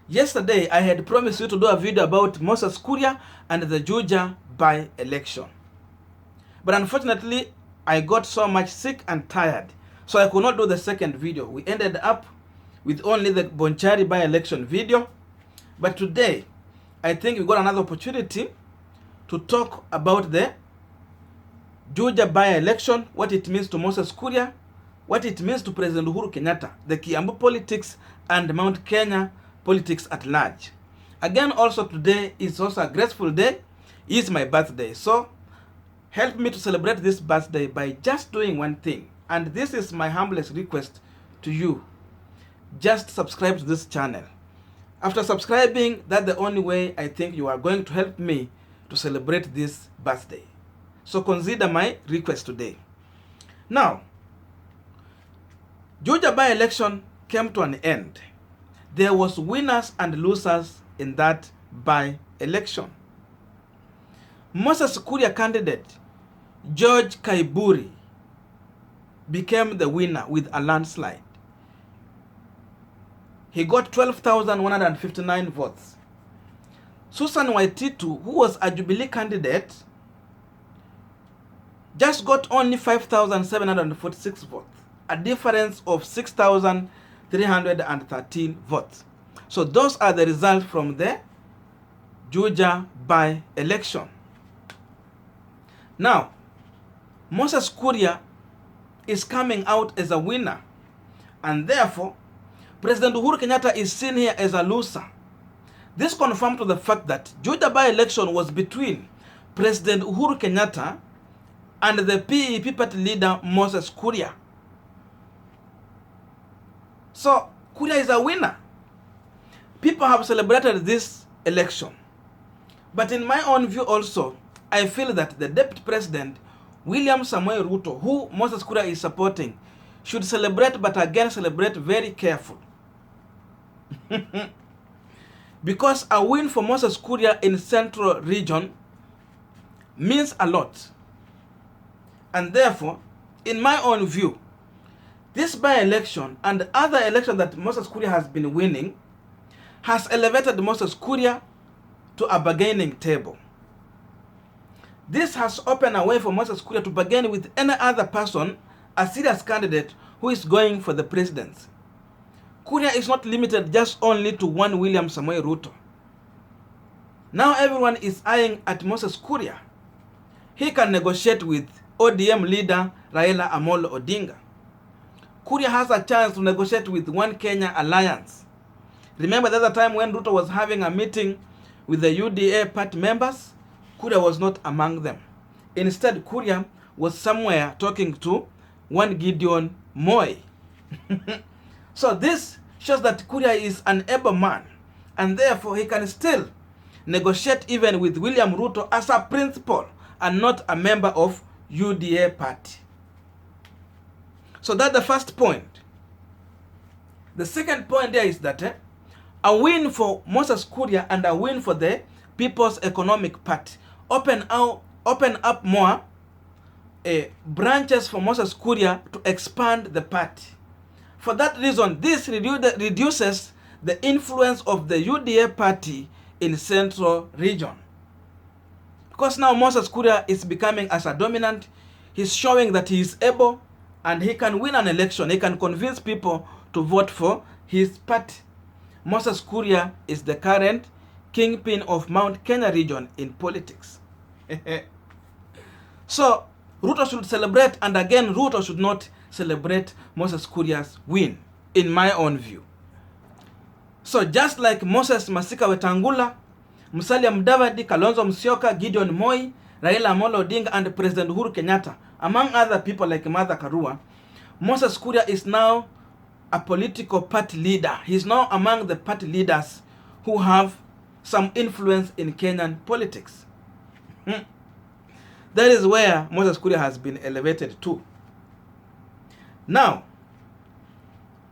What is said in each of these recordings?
Yesterday, I had promised you to do a video about Moses Kuria and the Juja By Election. But unfortunately, I got so much sick and tired, so I could not do the second video. We ended up with only the Bonchari By Election video. But today, I think we got another opportunity to talk about the Juja By Election, what it means to Moses Kuria, what it means to President Uhuru Kenyatta, the Kiambu politics, and Mount Kenya politics at large. Again, also today is also a graceful day. It's my birthday. So help me to celebrate this birthday by just doing one thing. And this is my humblest request to you. Just subscribe to this channel. After subscribing, that's the only way I think you are going to help me to celebrate this birthday. So consider my request today. Now, Juja By Election came to an end. There was winners and losers in that by election. Moses Kuria candidate George Kaiburi became the winner with a landslide. He got 12,159 votes. Susan Waititu, who was a Jubilee candidate, just got only 5,746 votes, a difference of 6,313 votes. So those are the results from the Juja By Election. Now, Moses Kuria is coming out as a winner, and therefore President Uhuru Kenyatta is seen here as a loser. This confirmed to the fact that Juja By Election was between President Uhuru Kenyatta and the PEP party leader Moses Kuria. So Kuria is a winner. People have celebrated this election. But in my own view also, I feel that the Deputy President, William Samoei Ruto, who Moses Kuria is supporting, should celebrate, but again celebrate very careful. Because a win for Moses Kuria in Central Region means a lot. And therefore, in my own view, this by-election and other elections that Moses Kuria has been winning has elevated Moses Kuria to a bargaining table. This has opened a way for Moses Kuria to bargain with any other person, a serious candidate who is going for the presidency. Kuria is not limited just only to one William Samoei Ruto. Now everyone is eyeing at Moses Kuria. He can negotiate with ODM leader Raila Amolo Odinga. Kuria has a chance to negotiate with One Kenya Alliance. Remember the other time when Ruto was having a meeting with the UDA party members? Kuria was not among them. Instead, Kuria was somewhere talking to one Gideon Moi. So this shows that Kuria is an able man, and therefore he can still negotiate even with William Ruto as a principal and not a member of UDA party. So that's the first point. The second point there is that a win for Moses Kuria and a win for the People's Economic Party open up more branches for Moses Kuria to expand the party. For that reason, this reduces the influence of the UDA party in Central Region. Because now Moses Kuria is becoming as a dominant, he's showing that he is able and he can win an election. He can convince people to vote for his party. Moses Kuria is the current kingpin of Mount Kenya region in politics. So Ruto should celebrate, and again Ruto should not celebrate Moses Kuria's win, in my own view. So just like Moses Masika Wetangula, Musalia Mudavadi, Kalonzo Musyoka, Gideon Moi, Raila Amolo Odinga, and President Uhuru Kenyatta, among other people like Martha Karua, Moses Kuria is now a political party leader. He's now among the party leaders who have some influence in Kenyan politics. That is where Moses Kuria has been elevated to. Now,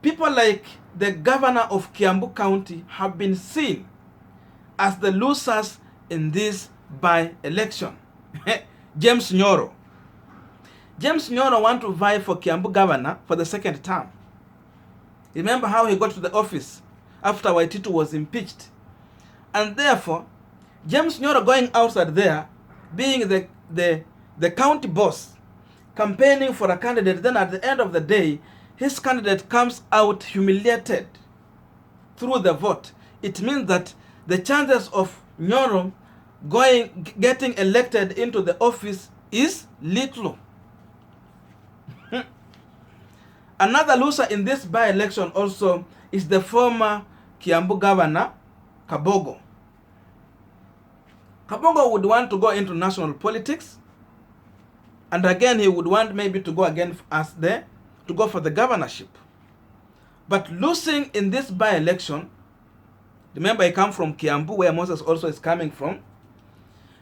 people like the governor of Kiambu County have been seen as the losers in this by-election. James Nyoro. James Nyoro wants to vie for Kiambu governor for the second term. Remember how he got to the office after Waititu was impeached. And therefore, James Nyoro going outside there, being the county boss, campaigning for a candidate, then at the end of the day, his candidate comes out humiliated through the vote. It means that the chances of Nyoro getting elected into the office is little. Another loser in this by-election also is the former Kiambu governor, Kabogo. Kabogo would want to go into national politics, and again he would want maybe to go again to go for the governorship. But losing in this by-election, remember he comes from Kiambu, where Moses also is coming from,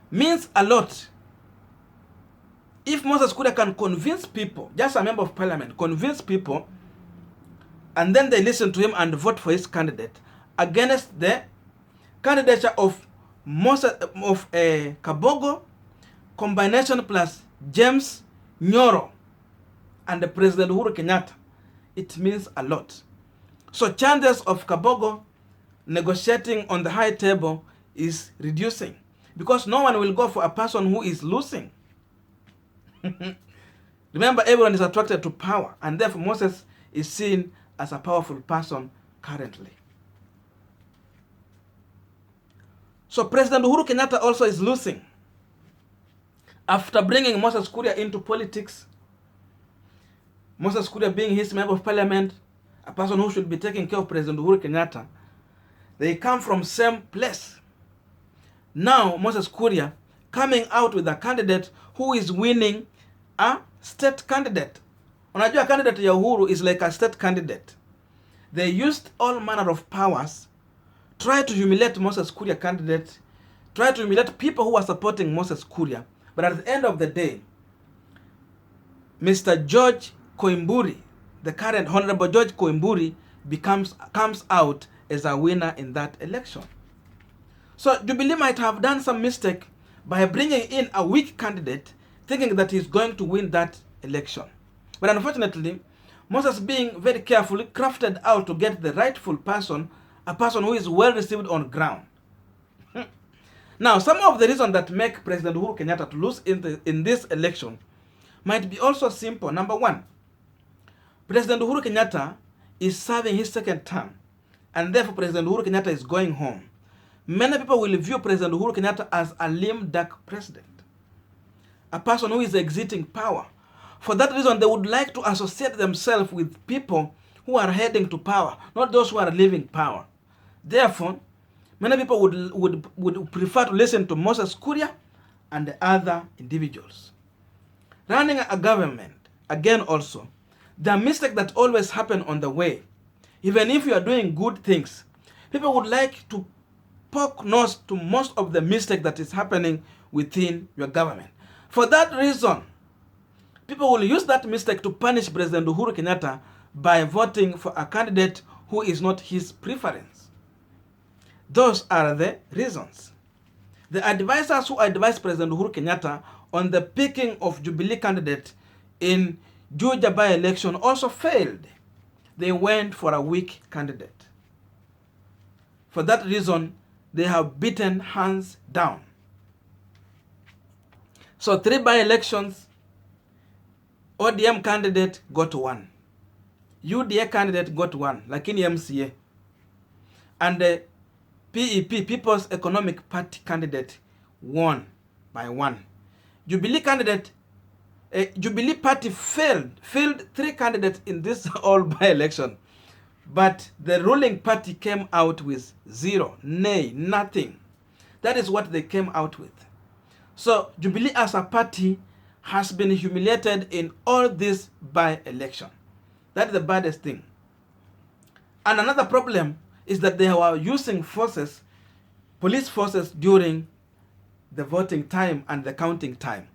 means a lot. If Moses Kuria can convince people, just a member of parliament, convince people, and then they listen to him and vote for his candidate against the candidature of Kabogo, combination plus James Nyoro and the President Uhuru Kenyatta, it means a lot. So chances of Kabogo negotiating on the high table is reducing, because no one will go for a person who is losing. Remember, everyone is attracted to power, and therefore Moses is seen as a powerful person currently. So President Uhuru Kenyatta also is losing. After bringing Moses Kuria into politics, Moses Kuria being his member of parliament, a person who should be taking care of President Uhuru Kenyatta, they come from same place. Now Moses Kuria coming out with a candidate who is winning a state candidate. Unajua candidate ya Uhuru is like a state candidate. They used all manner of powers, try to humiliate Moses Kuria candidate, try to humiliate people who are supporting Moses Kuria. But at the end of the day, Mr. George Koimburi, the current Honorable George Koimburi, comes out as a winner in that election. So Jubilee might have done some mistake by bringing in a weak candidate, thinking that he's going to win that election. But unfortunately, Moses, being very carefully crafted out to get the rightful person, a person who is well received on ground. Now, some of the reasons that make President Uhuru Kenyatta to lose in this election might be also simple. Number one, President Uhuru Kenyatta is serving his second term, and therefore President Uhuru Kenyatta is going home. Many people will view President Uhuru Kenyatta as a lame duck president, a person who is exiting power. For that reason, they would like to associate themselves with people who are heading to power, not those who are leaving power. Therefore, many people would prefer to listen to Moses Kuria and the other individuals. Running a government, again also, the mistake that always happen on the way, even if you are doing good things, people would like to poke nose to most of the mistake that is happening within your government. For that reason, people will use that mistake to punish President Uhuru Kenyatta by voting for a candidate who is not his preference. Those are the reasons. The advisors who advised President Uhuru Kenyatta on the picking of Jubilee candidate in Juja By Election also failed. They went for a weak candidate. For that reason, they have beaten hands down. So 3 by-elections, ODM candidate got 1. UDA candidate got 1, lakini MCA. And the PEP, People's Economic Party candidate, won by 1. Jubilee candidate, Jubilee Party failed 3 candidates in this all by-election. But the ruling party came out with 0, nay, nothing. That is what they came out with. So Jubilee as a party has been humiliated in all this by-election. That is the baddest thing. And another problem is that they were using forces, police forces, during the voting time and the counting time.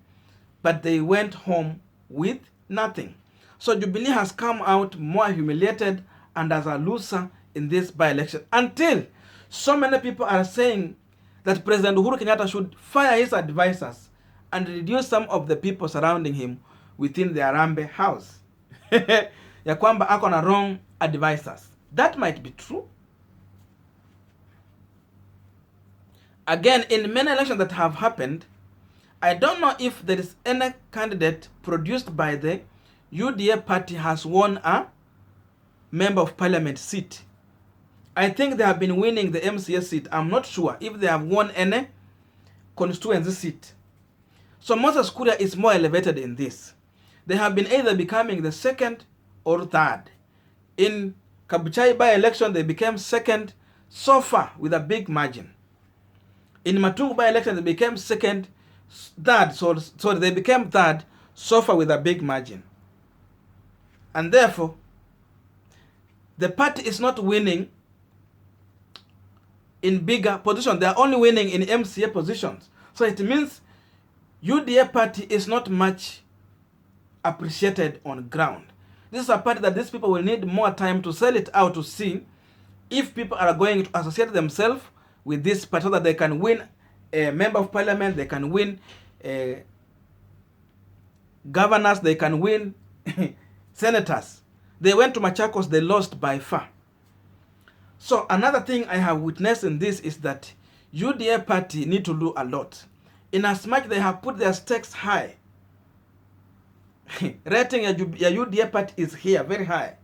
But they went home with nothing. So Jubilee has come out more humiliated and as a loser in this by-election, until so many people are saying that President Uhuru Kenyatta should fire his advisors and reduce some of the people surrounding him within the Arambe house. Ya kwamba ako na wrong advisors. That might be true. Again, in many elections that have happened, I don't know if there is any candidate produced by the UDA party has won a member of parliament seat. I think they have been winning the MCA seat. I'm not sure if they have won any constituency seat. So Moses Kuria is more elevated in this. They have been either becoming the second or third. In Kabuchai by election, they became second so far with a big margin. In Matungu by election, they became third, sorry, they became third so far with a big margin. And therefore, the party is not winning in bigger positions. They are only winning in MCA positions. So it means UDA party is not much appreciated on ground. This is a party that these people will need more time to sell it out to see if people are going to associate themselves with this party so that they can win a member of parliament, they can win governors, they can win senators. They went to Machakos, they lost by far. So another thing I have witnessed in this is that UDA party need to do a lot. In as much they have put their stakes high, rating a UDA party is here, very high.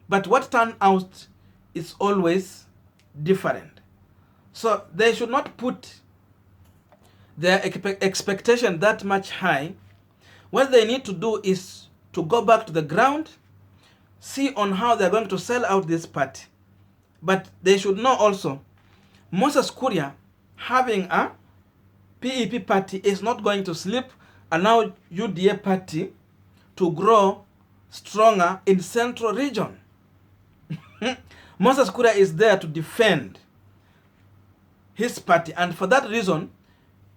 But what turns out is always different. So they should not put their expectation that much high. What they need to do is to go back to the ground, see on how they're going to sell out this party. But they should know also, Moses Kuria having a PEP party is not going to sleep, allow UDA party to grow stronger in central region. Moses Kuria is there to defend his party, and for that reason,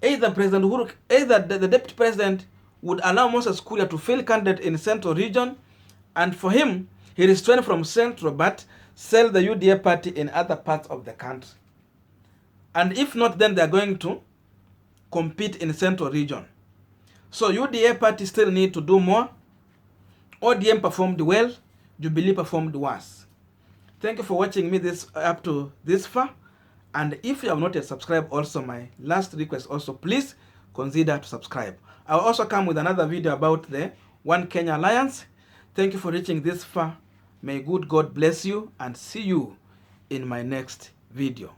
either President Uhuru, either the deputy president would allow Moses Kuria to field candidate in central region, and for him, he restrained from central but sell the UDA party in other parts of the country. And if not, then they are going to compete in central region. So UDA party still need to do more. ODM performed well, Jubilee performed worse. Thank you for watching me up to this far. And if you have not yet subscribed, also my last request also, please consider to subscribe. I will also come with another video about the One Kenya Alliance. Thank you for reaching this far. May good God bless you, and see you in my next video.